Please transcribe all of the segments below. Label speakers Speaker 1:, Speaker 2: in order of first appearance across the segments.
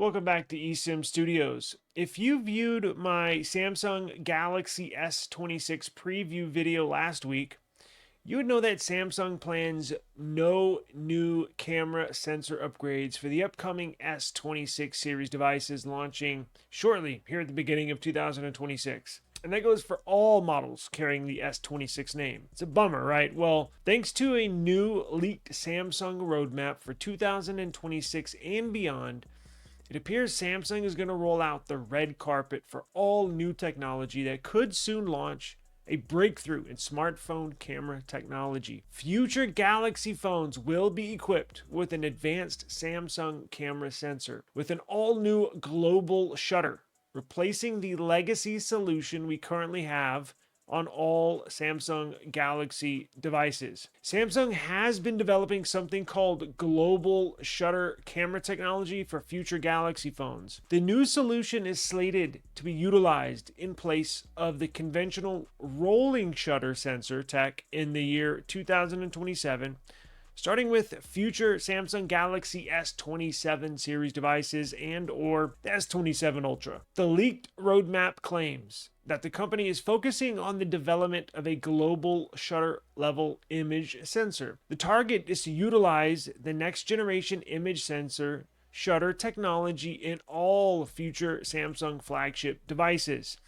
Speaker 1: Welcome back to eSIM Studios. If you viewed my Samsung Galaxy S26 preview video last week, you would know that Samsung plans no new camera sensor upgrades for the upcoming S26 series devices launching shortly here at the beginning of 2026. And that goes for all models carrying the S26 name. It's a bummer, right? Well, thanks to a new leaked Samsung roadmap for 2026 and beyond, it appears Samsung is going to roll out the red carpet for all new technology that could soon launch a breakthrough in smartphone camera technology. Future Galaxy phones will be equipped with an advanced Samsung camera sensor with an all-new global shutter, replacing the legacy solution we currently have on all Samsung Galaxy devices. Samsung has been developing something called global shutter camera technology for future Galaxy phones. The new solution is slated to be utilized in place of the conventional rolling shutter sensor tech in the year 2027, starting with future Samsung Galaxy S27 series devices and or the S27 Ultra. The leaked roadmap claims that the company is focusing on the development of a global shutter level image sensor. The target is to utilize the next generation image sensor shutter technology in all future Samsung flagship devices.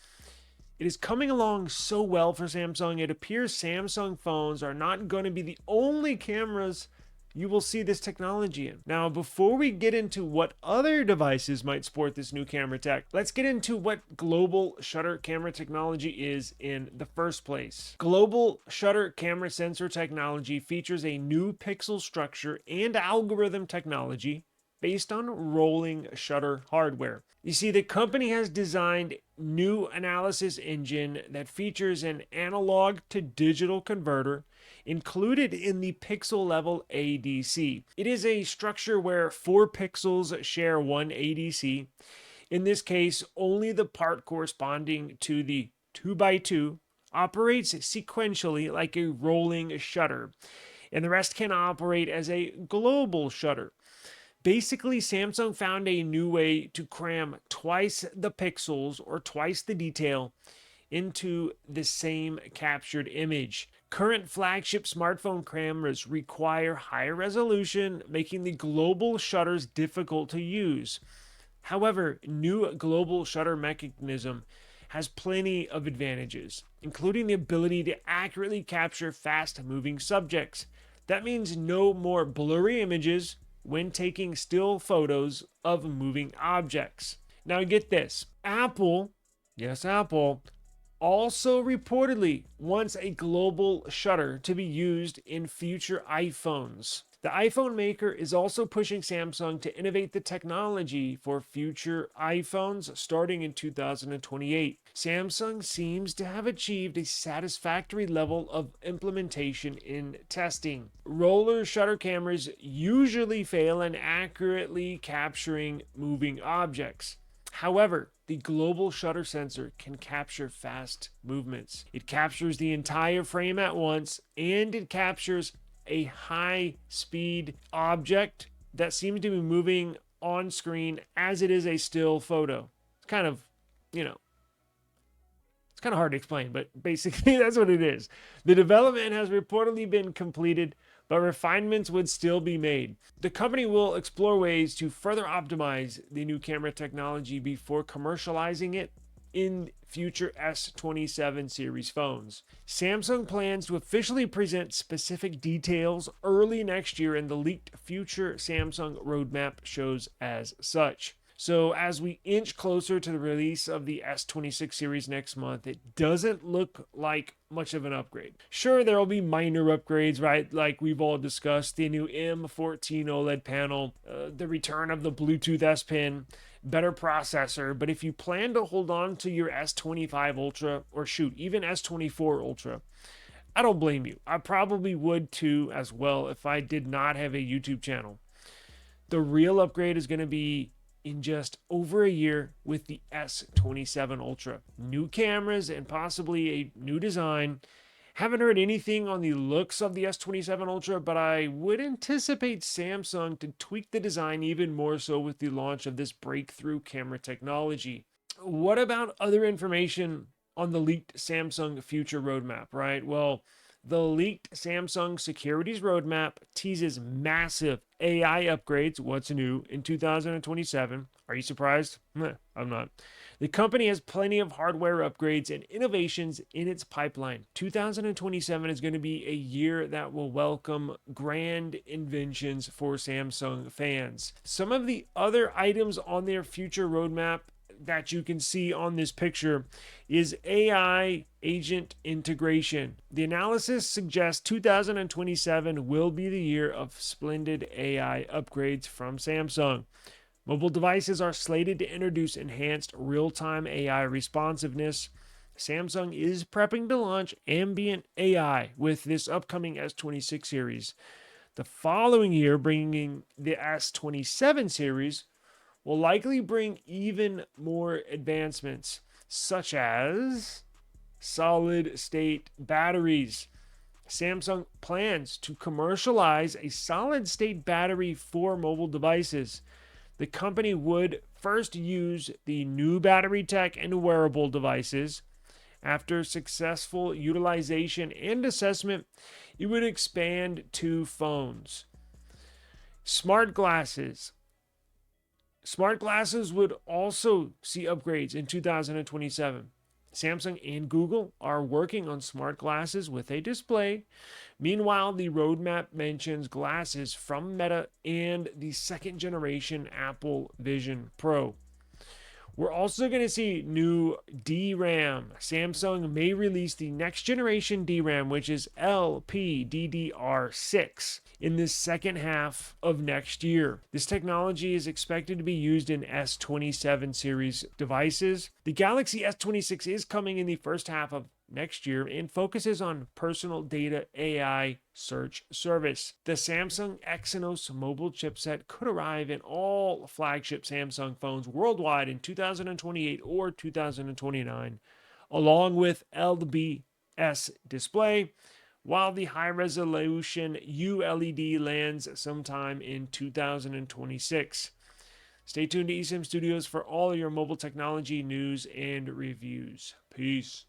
Speaker 1: It is coming along so well for Samsung, it appears Samsung phones are not going to be the only cameras you will see this technology in. Now, before we get into what other devices might sport this new camera tech, let's get into what global shutter camera technology is in the first place. Global shutter camera sensor technology features a new pixel structure and algorithm technology based on rolling shutter hardware. You see, the company has designed new analysis engine that features an analog to digital converter included in the pixel level ADC. It is a structure where 4 pixels share one ADC. In this case, only the part corresponding to the 2x2 operates sequentially like a rolling shutter, and the rest can operate as a global shutter. Basically, Samsung found a new way to cram twice the pixels or twice the detail into the same captured image. Current flagship smartphone cameras require higher resolution, making the global shutters difficult to use. However, new global shutter mechanism has plenty of advantages, including the ability to accurately capture fast-moving subjects. That means no more blurry images when taking still photos of moving objects. Now get this, Apple, yes Apple, also reportedly wants a global shutter to be used in future iPhones. The iPhone maker is also pushing Samsung to innovate the technology for future iPhones starting in 2028. Samsung seems to have achieved a satisfactory level of implementation in testing. Roller shutter cameras usually fail in accurately capturing moving objects. However, the global shutter sensor can capture fast movements. It captures the entire frame at once, and it captures a high-speed object that seems to be moving on screen as it is a still photo. It's kind of, it's kind of hard to explain, but basically that's what it is. The development has reportedly been completed, but refinements would still be made. The company will explore ways to further optimize the new camera technology before commercializing it in future S27 series phones. Samsung plans to officially present specific details early next year, and the leaked future Samsung roadmap shows as such. So as we inch closer to the release of the S26 series next month, it doesn't look like much of an upgrade. Sure, there will be minor upgrades, right? Like we've all discussed, the new M14 OLED panel, the return of the Bluetooth S Pen, better processor. But if you plan to hold on to your S25 Ultra, or shoot, even S24 Ultra, I don't blame you. I probably would too as well if I did not have a YouTube channel. The real upgrade is going to be in just over a year with the S27 Ultra. New cameras and possibly a new design, Haven't heard anything on the looks of the S27 Ultra, but I would anticipate Samsung to tweak the design even more so with the launch of this breakthrough camera technology. What about other information on the leaked Samsung future roadmap, right? Well, the leaked Samsung securities roadmap teases massive AI upgrades. What's new in 2027? Are you surprised? I'm not. The company has plenty of hardware upgrades and innovations in its pipeline. 2027 is going to be a year that will welcome grand inventions for Samsung fans. Some of the other items on their future roadmap that you can see on this picture is AI agent integration. The analysis suggests 2027 will be the year of splendid AI upgrades from Samsung. Mobile devices are slated to introduce enhanced real-time AI responsiveness. Samsung is prepping to launch Ambient AI with this upcoming S26 series. The following year, bringing the S27 series will likely bring even more advancements, such as solid state batteries. Samsung plans to commercialize a solid state battery for mobile devices. The company would first use the new battery tech in wearable devices. After successful utilization and assessment, it would expand to phones. Smart glasses. Smart glasses would also see upgrades in 2027. Samsung and Google are working on smart glasses with a display. Meanwhile, the roadmap mentions glasses from Meta and the second generation Apple Vision Pro. We're also going to see new DRAM. Samsung may release the next generation DRAM, which is LPDDR6, in the second half of next year. This technology is expected to be used in S27 series devices. The Galaxy S26 is coming in the first half of next year and focuses on personal data AI search service. The Samsung Exynos mobile chipset could arrive in all flagship Samsung phones worldwide in 2028 or 2029, along with LBS display, while the high resolution ULED lands sometime in 2026. Stay tuned to eSIM Studios for all your mobile technology news and reviews. Peace.